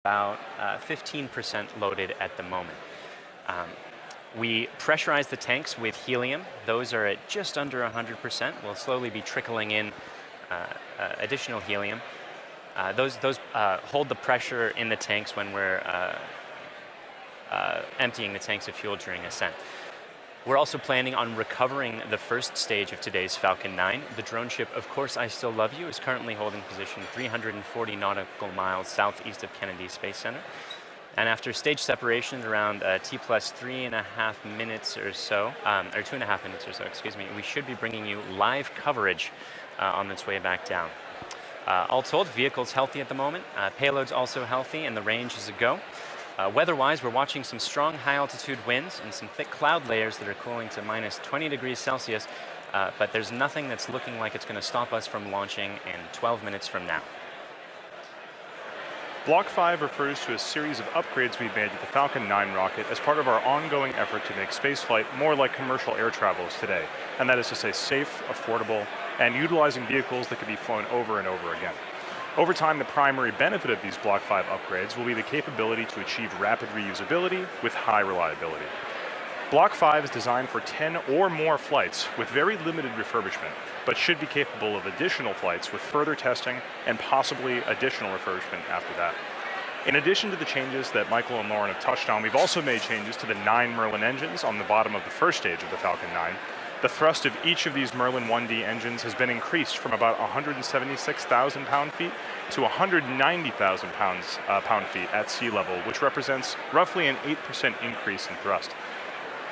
about 15% loaded at the moment. We pressurize the tanks with helium. Those are at just under 100%. We'll slowly be trickling in additional helium. Those hold the pressure in the tanks when we're emptying the tanks of fuel during ascent. We're also planning on recovering the first stage of today's Falcon 9. The drone ship, Of Course I Still Love You, is currently holding position 340 nautical miles southeast of Kennedy Space Center. And after stage separation around T plus 3.5 minutes or so, or 2.5 minutes or so, excuse me, we should be bringing you live coverage on its way back down. All told, vehicle's healthy at the moment. Payload's also healthy and the range is a go. Weather-wise, we're watching some strong high-altitude winds and some thick cloud layers that are cooling to minus 20 degrees Celsius, but there's nothing that's looking like it's going to stop us from launching in 12 minutes from now. Block 5 refers to a series of upgrades we've made to the Falcon 9 rocket as part of our ongoing effort to make spaceflight more like commercial air travel is today, and that is to say safe, affordable, and utilizing vehicles that can be flown over and over again. Over time, the primary benefit of these Block 5 upgrades will be the capability to achieve rapid reusability with high reliability. Block 5 is designed for 10 or more flights with very limited refurbishment, but should be capable of additional flights with further testing and possibly additional refurbishment after that. In addition to the changes that Michael and Lauren have touched on, we've also made changes to the 9 Merlin engines on the bottom of the first stage of the Falcon 9. The thrust of each of these Merlin 1D engines has been increased from about 176,000 pound-feet to 190,000 pound-feet at sea level, which represents roughly an 8% increase in thrust.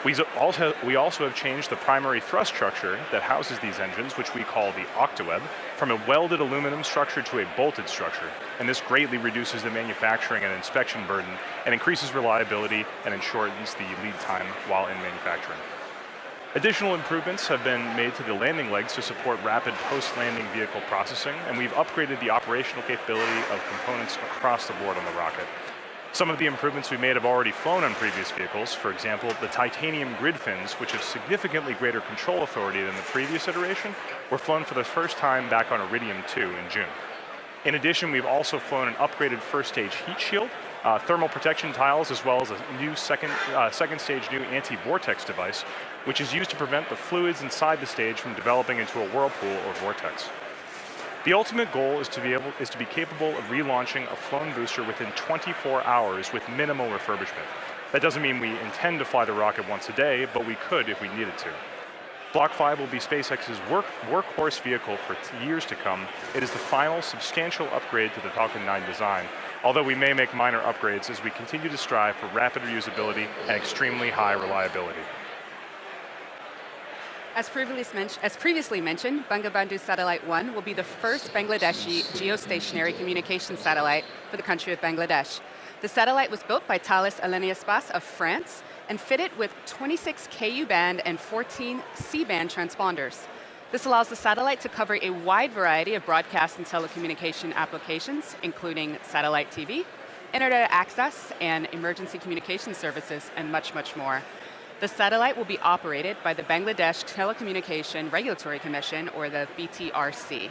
We also have changed the primary thrust structure that houses these engines, which we call the octaweb, from a welded aluminum structure to a bolted structure. And this greatly reduces the manufacturing and inspection burden and increases reliability and shortens the lead time while in manufacturing. Additional improvements have been made to the landing legs to support rapid post-landing vehicle processing, and we've upgraded the operational capability of components across the board on the rocket. Some of the improvements we made have already flown on previous vehicles. For example, the titanium grid fins, which have significantly greater control authority than the previous iteration, were flown for the first time back on Iridium 2 in June. In addition, we've also flown an upgraded first stage heat shield, thermal protection tiles, as well as a new second stage new anti-vortex device, which is used to prevent the fluids inside the stage from developing into a whirlpool or vortex. The ultimate goal is to be capable of relaunching a flown booster within 24 hours with minimal refurbishment. That doesn't mean we intend to fly the rocket once a day, but we could if we needed to. Block 5 will be SpaceX's workhorse vehicle for years to come. It is the final substantial upgrade to the Falcon 9 design, although we may make minor upgrades as we continue to strive for rapid reusability and extremely high reliability. As previously mentioned, Bangabandhu Satellite 1 will be the first Bangladeshi geostationary communication satellite for the country of Bangladesh. The satellite was built by Thales Alenia Space of France and fitted with 26 Ku-band and 14 C-band transponders. This allows the satellite to cover a wide variety of broadcast and telecommunication applications, including satellite TV, internet access, and emergency communication services, and much, much more. The satellite will be operated by the Bangladesh Telecommunication Regulatory Commission, or the BTRC.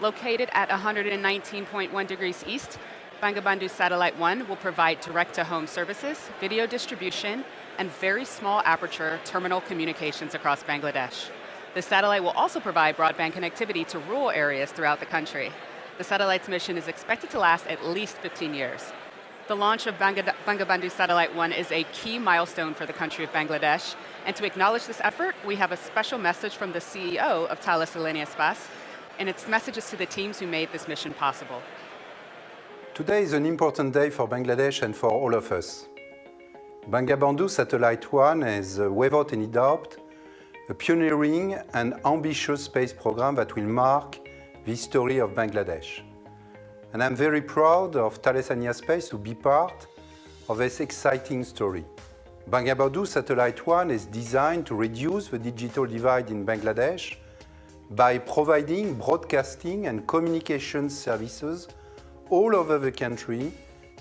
Located at 119.1 degrees east, Bangabandhu Satellite 1 will provide direct-to-home services, video distribution, and very small aperture terminal communications across Bangladesh. The satellite will also provide broadband connectivity to rural areas throughout the country. The satellite's mission is expected to last at least 15 years. The launch of Bangabandhu Satellite 1 is a key milestone for the country of Bangladesh, and to acknowledge this effort, we have a special message from the CEO of Thales Alenia Space, and its messages to the teams who made this mission possible. Today is an important day for Bangladesh and for all of us. Bangabandhu Satellite 1 is, without any doubt, a pioneering and ambitious space program that will mark the history of Bangladesh. And I'm very proud of Thales Alenia Space to be part of this exciting story. Bangabandhu Satellite 1 is designed to reduce the digital divide in Bangladesh by providing broadcasting and communications services all over the country,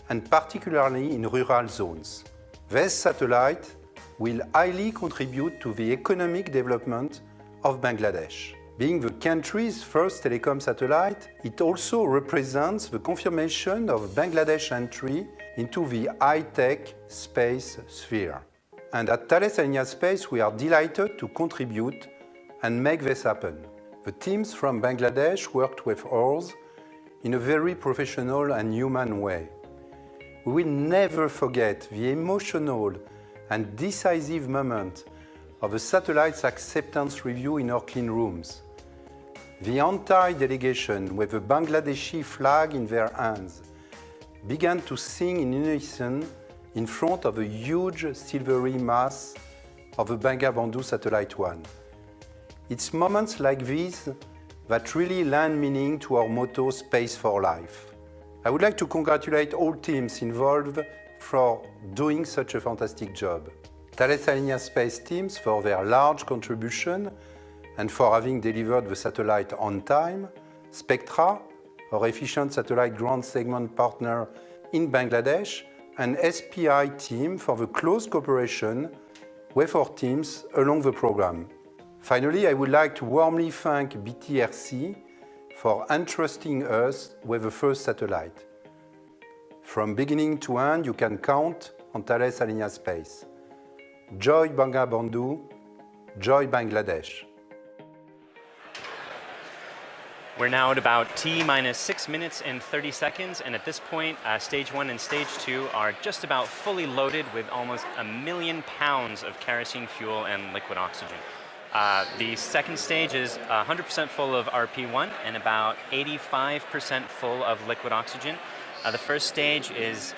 and particularly in rural zones. This satellite will highly contribute to the economic development of Bangladesh. Being the country's first telecom satellite, it also represents the confirmation of Bangladesh's entry into the high-tech space sphere. And at Thales Alenia Space, we are delighted to contribute and make this happen. The teams from Bangladesh worked with us in a very professional and human way. We will never forget the emotional and decisive moment of the satellite's acceptance review in our clean rooms. The entire delegation, with the Bangladeshi flag in their hands, began to sing in unison in front of the huge silvery mass of the Bangabandhu Satellite 1. It's moments like these that really lend meaning to our motto, Space for Life. I would like to congratulate all teams involved for doing such a fantastic job. Thales Alenia Space teams for their large contribution and for having delivered the satellite on time, Spectra, our efficient satellite ground segment partner in Bangladesh, and SPI team for the close cooperation with our teams along the program. Finally, I would like to warmly thank BTRC for entrusting us with the first satellite. From beginning to end, you can count on Thales Alenia Space. Joy Bangabandhu, joy Bangladesh. We're now at about T minus 6 minutes and 30 seconds, and at this point, stage 1 and stage 2 are just about fully loaded with almost 1 million pounds of kerosene fuel and liquid oxygen. The second stage is 100% full of RP1 and about 85% full of liquid oxygen. The first stage is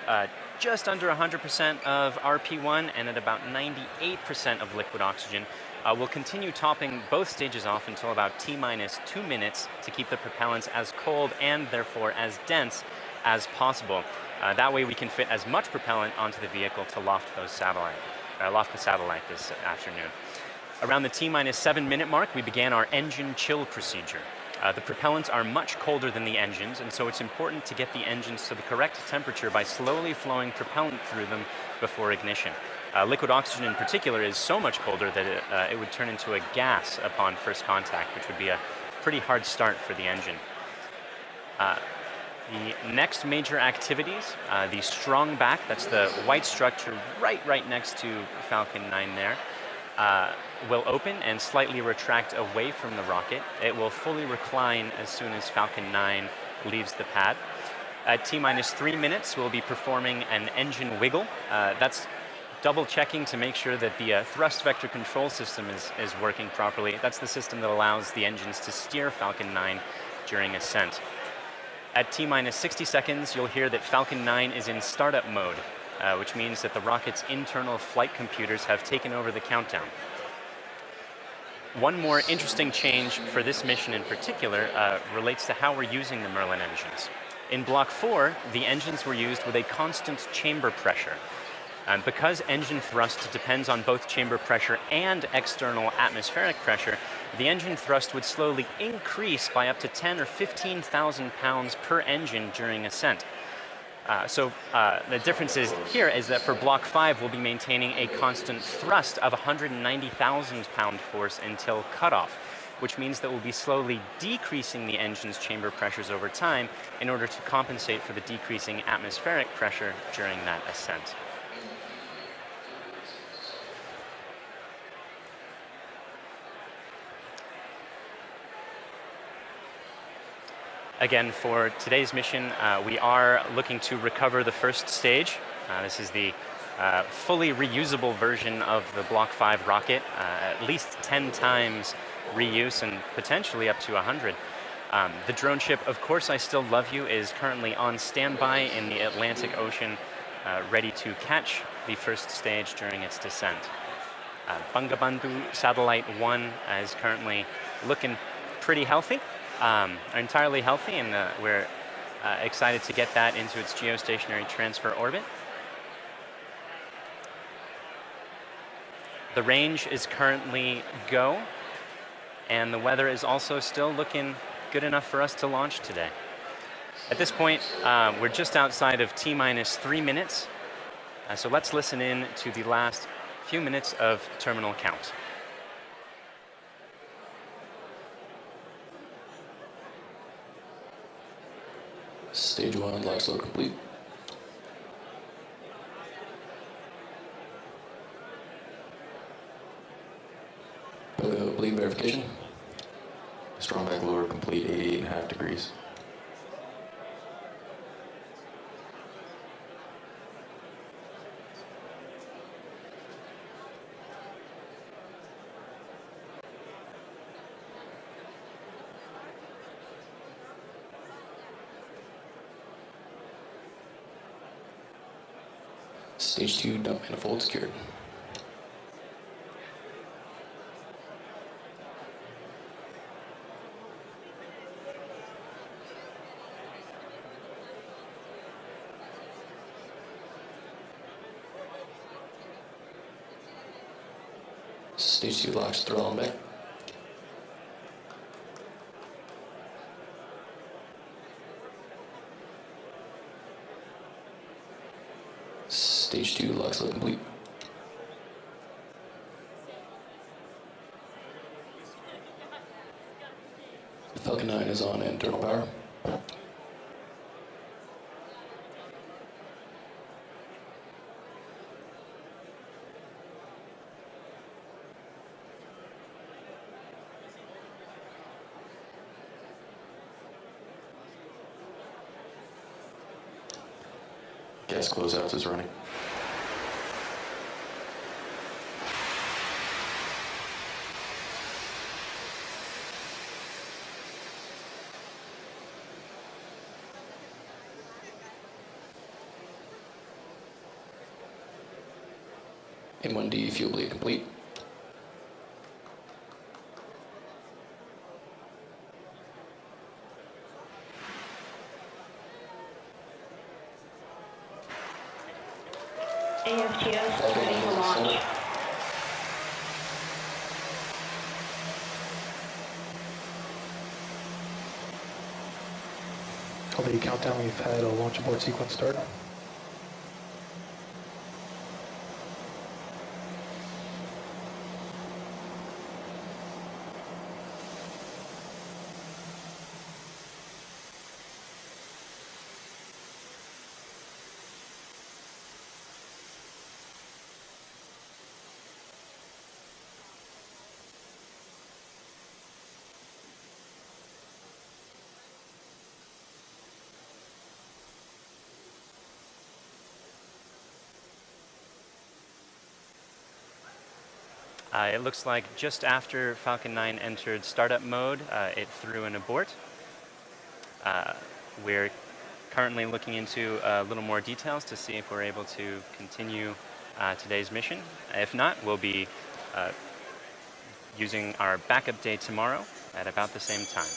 just under 100% of RP1 and at about 98% of liquid oxygen. We'll continue topping both stages off until about T minus 2 minutes to keep the propellants as cold and therefore as dense as possible. That way we can fit as much propellant onto the vehicle to loft the satellite this afternoon. Around the T minus 7 minute mark, we began our engine chill procedure. The propellants are much colder than the engines, and so it's important to get the engines to the correct temperature by slowly flowing propellant through them before ignition. Liquid oxygen in particular is so much colder that it would turn into a gas upon first contact, which would be a pretty hard start for the engine. The next major activities, the strong back, that's the white structure right next to Falcon 9 there, will open and slightly retract away from the rocket. It will fully recline as soon as Falcon 9 leaves the pad. At T minus 3 minutes, we'll be performing an engine wiggle. That's double checking to make sure that the thrust vector control system is working properly. That's the system that allows the engines to steer Falcon 9 during ascent. At T minus 60 seconds, you'll hear that Falcon 9 is in startup mode, which means that the rocket's internal flight computers have taken over the countdown. One more interesting change for this mission in particular relates to how we're using the Merlin engines. In Block 4, the engines were used with a constant chamber pressure. Because engine thrust depends on both chamber pressure and external atmospheric pressure, the engine thrust would slowly increase by up to 10 or 15,000 pounds per engine during ascent. The difference here is that for Block 5, we'll be maintaining a constant thrust of 190,000 pound force until cutoff, which means that we'll be slowly decreasing the engine's chamber pressures over time in order to compensate for the decreasing atmospheric pressure during that ascent. Again, for today's mission, we are looking to recover the first stage. This is the fully reusable version of the Block 5 rocket, at least 10 times reuse and potentially up to 100. The drone ship, Of Course I Still Love You, is currently on standby in the Atlantic Ocean, ready to catch the first stage during its descent. Bangabandhu Satellite 1 is currently looking pretty healthy. Entirely healthy, and we're excited to get that into its geostationary transfer orbit. The range is currently go, and the weather is also still looking good enough for us to launch today. At this point, we're just outside of T minus 3 minutes, so let's listen in to the last few minutes of terminal count. Stage 1 launch load complete. Bleed verification. Strong back lower complete 88.5 degrees. Stage 2 dump manifold secured. Stage 2 locks throttle on back. Stage 2 locks load complete. Falcon 9 is on internal power. Gas closeouts is running. M1D fuel bleed complete. AFTS ready for launch. LV countdown, we've had a launch abort sequence start. It looks like just after Falcon 9 entered startup mode, it threw an abort. We're currently looking into a little more details to see if we're able to continue today's mission. If not, we'll be using our backup day tomorrow at about the same time.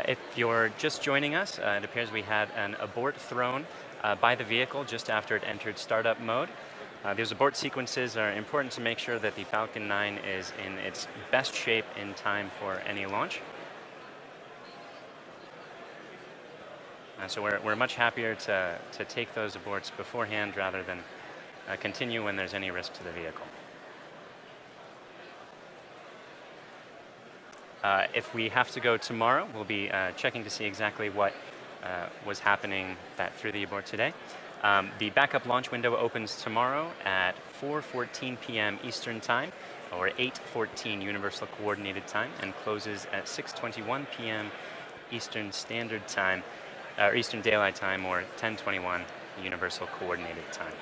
If you're just joining us, it appears we had an abort thrown by the vehicle just after it entered startup mode. These abort sequences are important to make sure that the Falcon 9 is in its best shape in time for any launch. So we're much happier to take those aborts beforehand rather than continue when there's any risk to the vehicle. If we have to go tomorrow, we'll be checking to see exactly what was happening that threw the abort today. The backup launch window opens tomorrow at 4:14 p.m. Eastern Time, or 8:14 Universal Coordinated Time, and closes at 6:21 p.m. Eastern Standard Time, or Eastern Daylight Time, or 10:21 Universal Coordinated Time.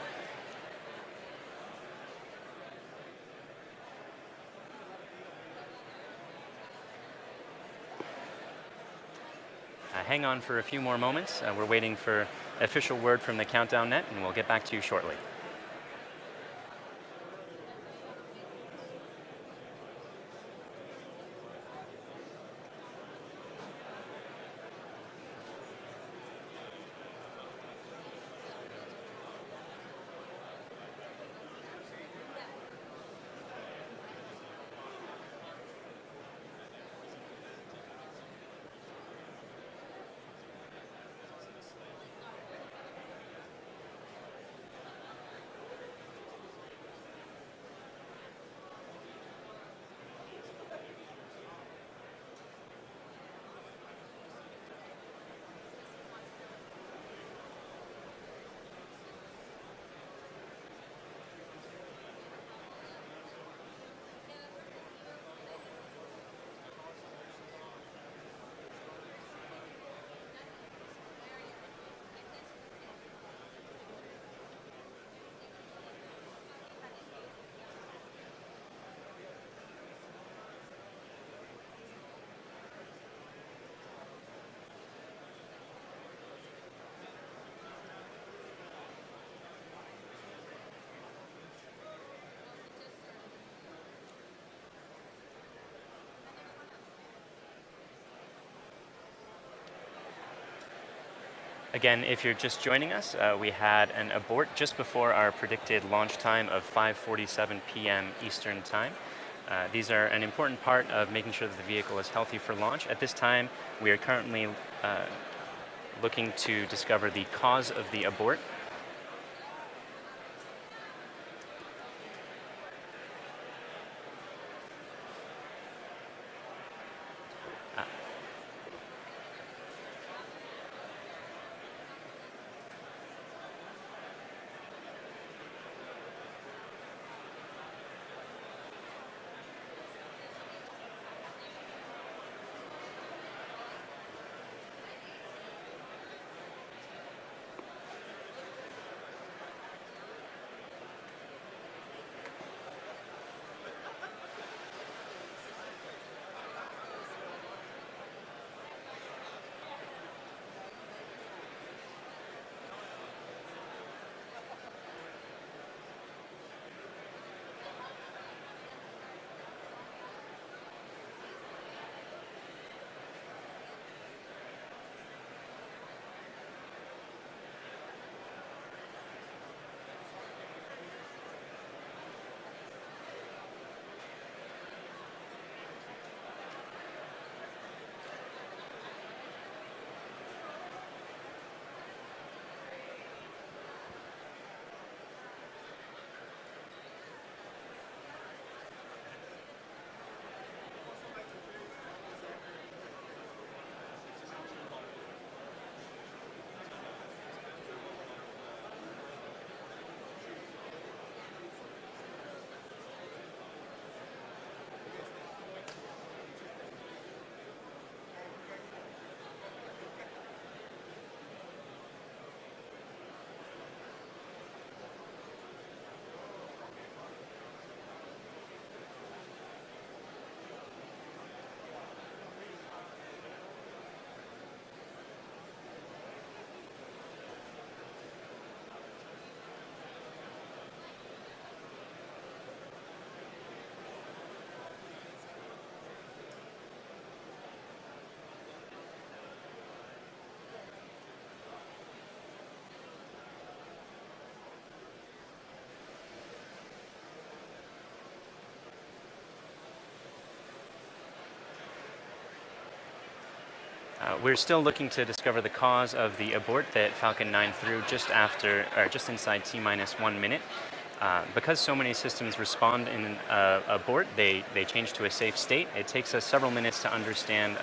Hang on for a few more moments. We're waiting for official word from the countdown net, and we'll get back to you shortly. Again, if you're just joining us, we had an abort just before our predicted launch time of 5:47 p.m. Eastern Time. These are an important part of making sure that the vehicle is healthy for launch. At this time, we are currently looking to discover the cause of the abort. We're still looking to discover the cause of the abort that Falcon 9 threw just after, or just inside T-minus 1 minute. Because so many systems respond in abort, they change to a safe state. It takes us several minutes to understand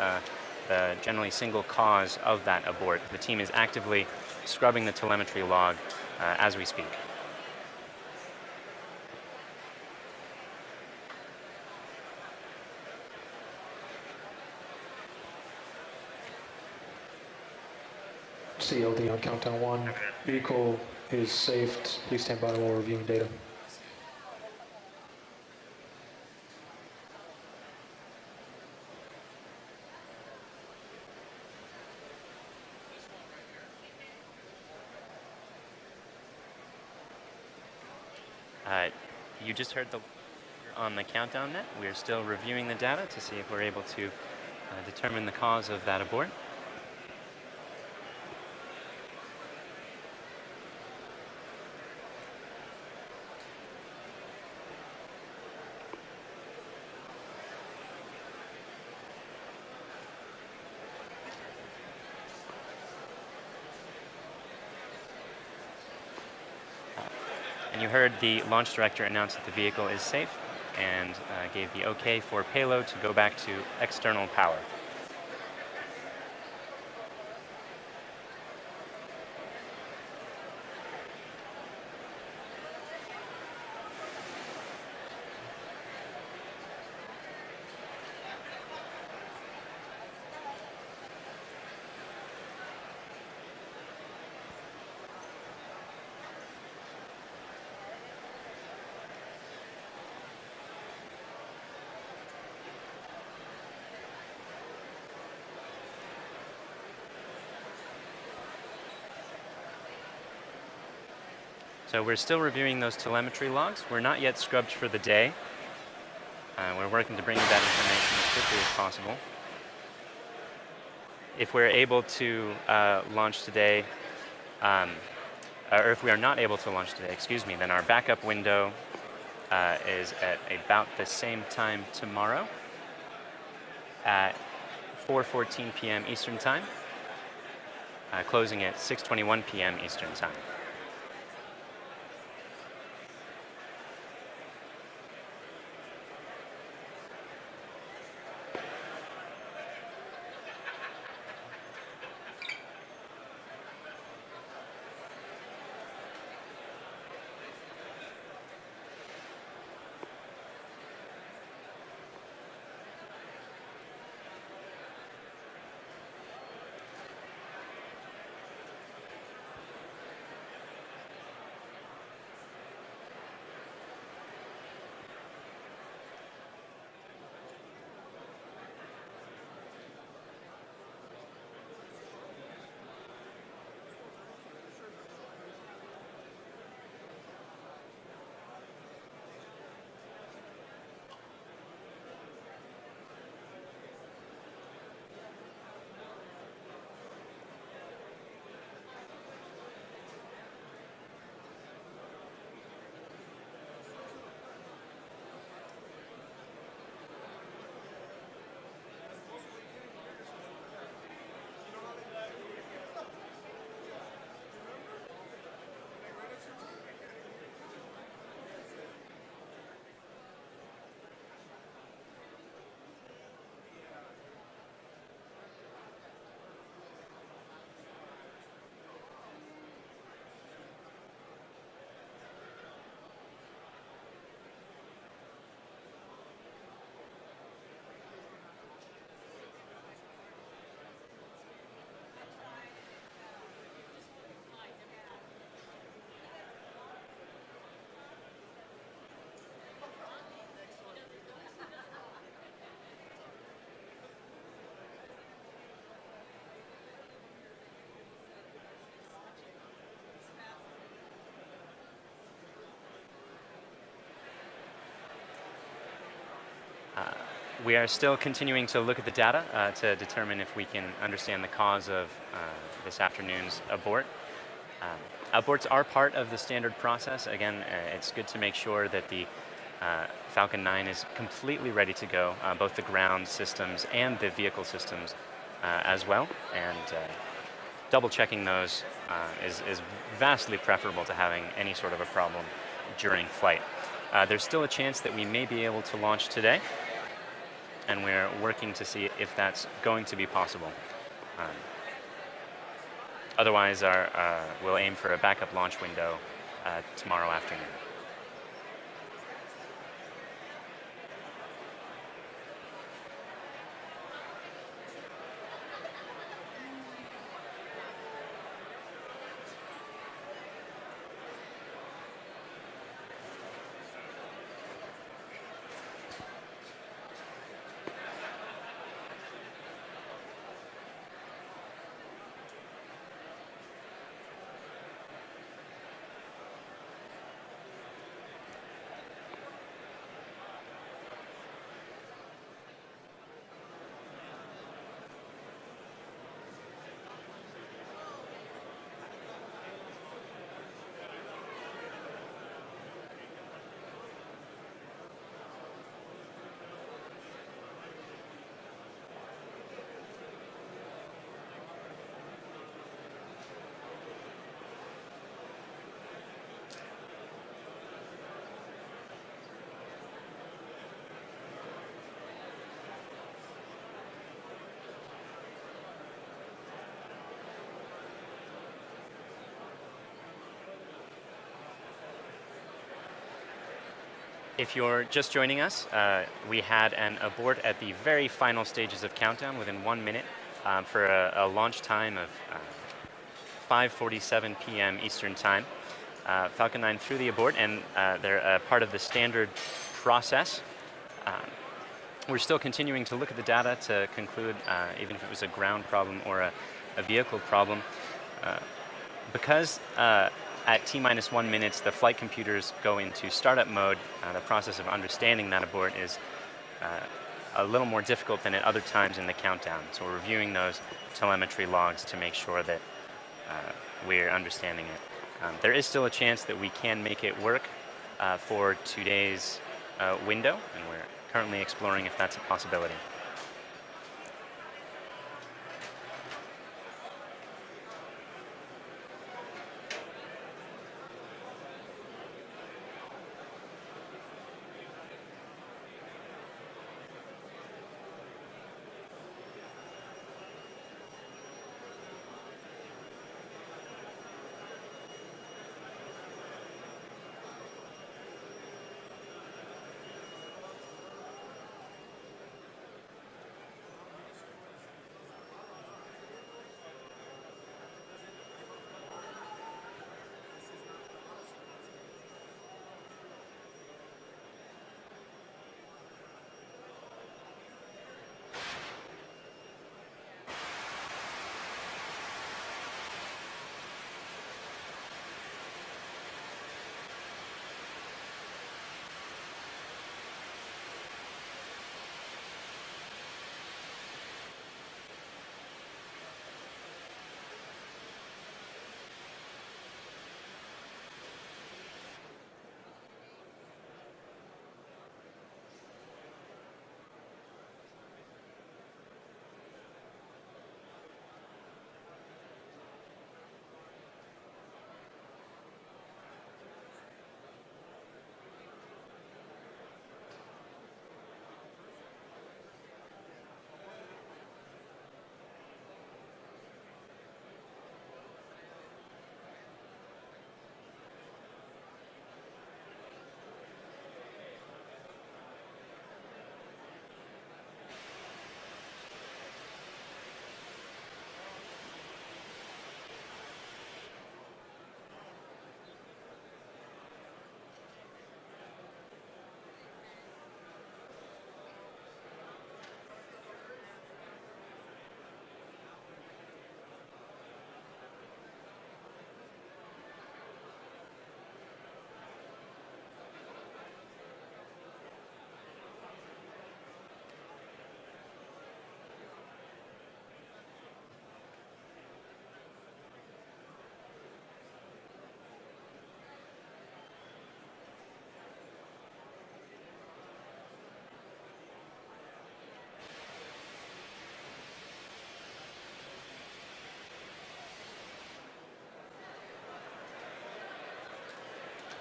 the generally single cause of that abort. The team is actively scrubbing the telemetry log as we speak. CLD on countdown 1. Vehicle is safe. Please stand by while reviewing data. Uh, you just heard on the countdown net. We are still reviewing the data to see if we're able to determine the cause of that abort. And you heard the launch director announce that the vehicle is safe and gave the okay for payload to go back to external power. So we're still reviewing those telemetry logs. We're not yet scrubbed for the day. We're working to bring you that information as quickly as possible. If we're able to launch today, or if we are not able to launch today, excuse me, then our backup window is at about the same time tomorrow at 4:14 p.m. Eastern Time, closing at 6:21 p.m. Eastern Time. We are still continuing to look at the data to determine if we can understand the cause of this afternoon's abort. Aborts are part of the standard process. Again, it's good to make sure that the Falcon 9 is completely ready to go, both the ground systems and the vehicle systems as well. And double checking those is vastly preferable to having any sort of a problem during flight. There's still a chance that we may be able to launch today, and we're working to see if that's going to be possible. Otherwise, we'll aim for a backup launch window tomorrow afternoon. If you're just joining us, we had an abort at the very final stages of countdown within 1 minute for a launch time of 5:47 p.m. Eastern Time. Falcon 9 threw the abort, and they're part of the standard process. We're still continuing to look at the data to conclude, even if it was a ground problem or a vehicle problem. Because at T-minus 1 minute, the flight computers go into startup mode, the process of understanding that abort is a little more difficult than at other times in the countdown. So we're reviewing those telemetry logs to make sure that we're understanding it. There is still a chance that we can make it work for today's window, and we're currently exploring if that's a possibility.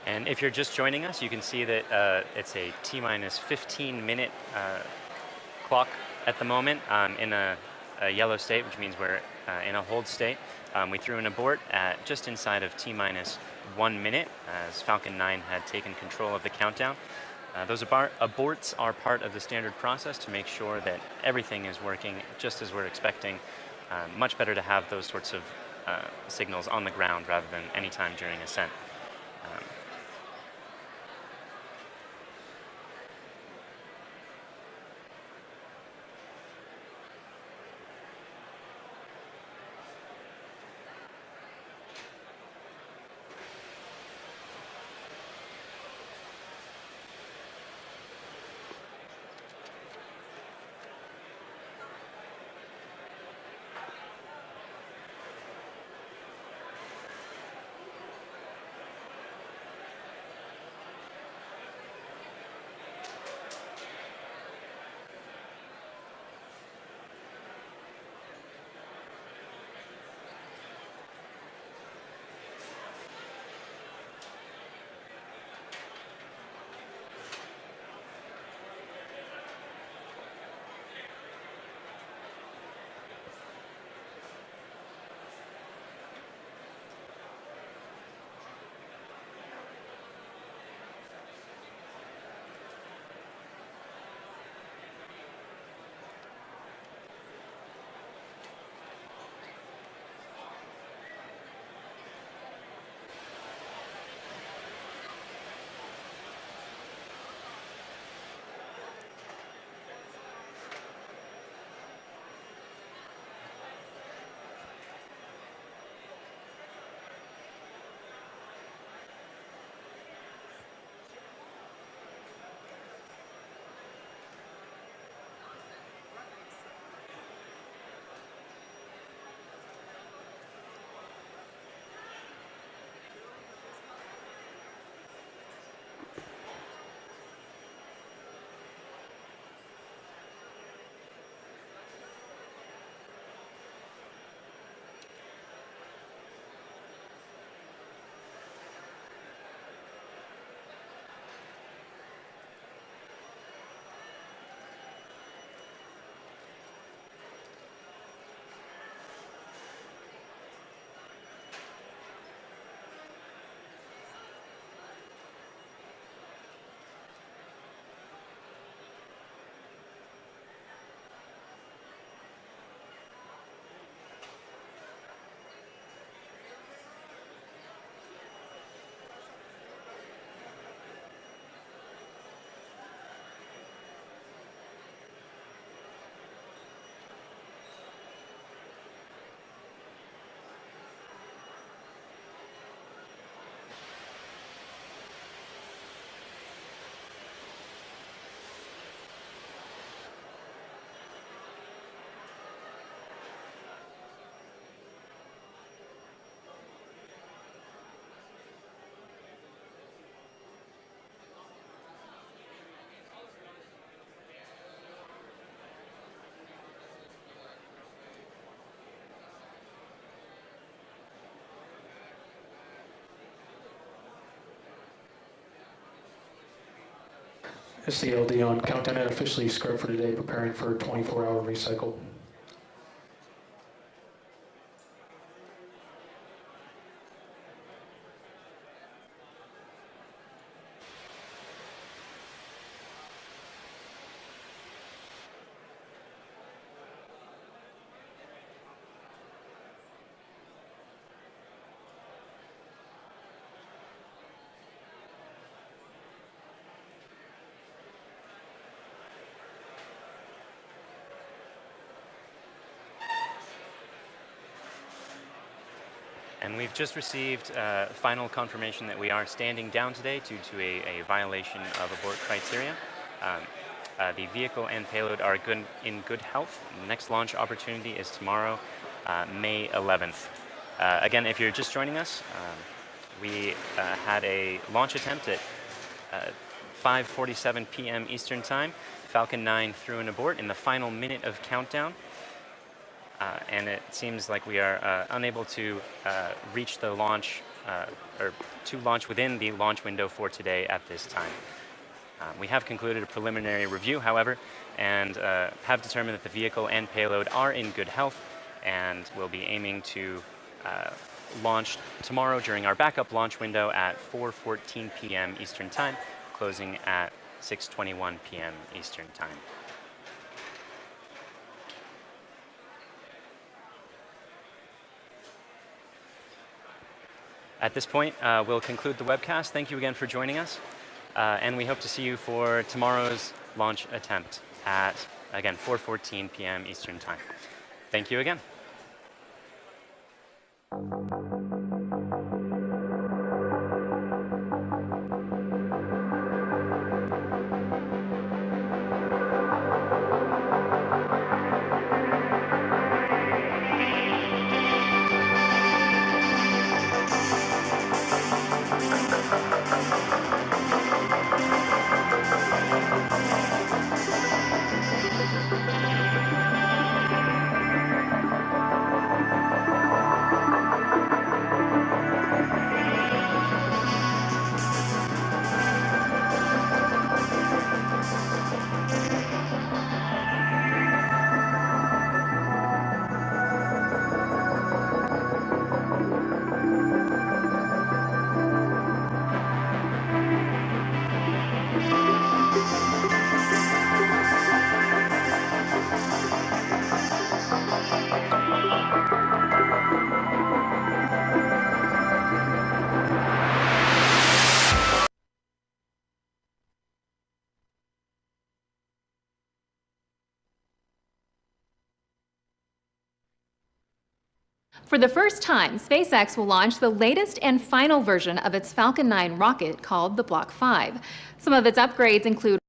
And if you're just joining us, you can see that it's a T-minus 15-minute clock at the moment in a yellow state, which means we're in a hold state. We threw an abort at just inside of T-minus 1 minute as Falcon 9 had taken control of the countdown. Those aborts are part of the standard process to make sure that everything is working just as we're expecting. Much better to have those sorts of signals on the ground rather than any time during ascent. It's the LD on countdown and officially scrubbed for today, preparing for a 24-hour recycle. And we've just received final confirmation that we are standing down today due to a violation of abort criteria. The vehicle and payload are in good health. The next launch opportunity is tomorrow, May 11th. Again, if you're just joining us, we had a launch attempt at 5:47 p.m. Eastern Time. Falcon 9 threw an abort in the final minute of countdown. And it seems like we are unable to reach the launch, or to launch within the launch window for today at this time. We have concluded a preliminary review, however, and have determined that the vehicle and payload are in good health, and will be aiming to launch tomorrow during our backup launch window at 4:14 p.m. Eastern Time, closing at 6:21 p.m. Eastern Time. At this point, we'll conclude the webcast. Thank you again for joining us, and we hope to see you for tomorrow's launch attempt at, again, 4:14 p.m. Eastern Time. Thank you again. For the first time, SpaceX will launch the latest and final version of its Falcon 9 rocket called the Block 5. Some of its upgrades include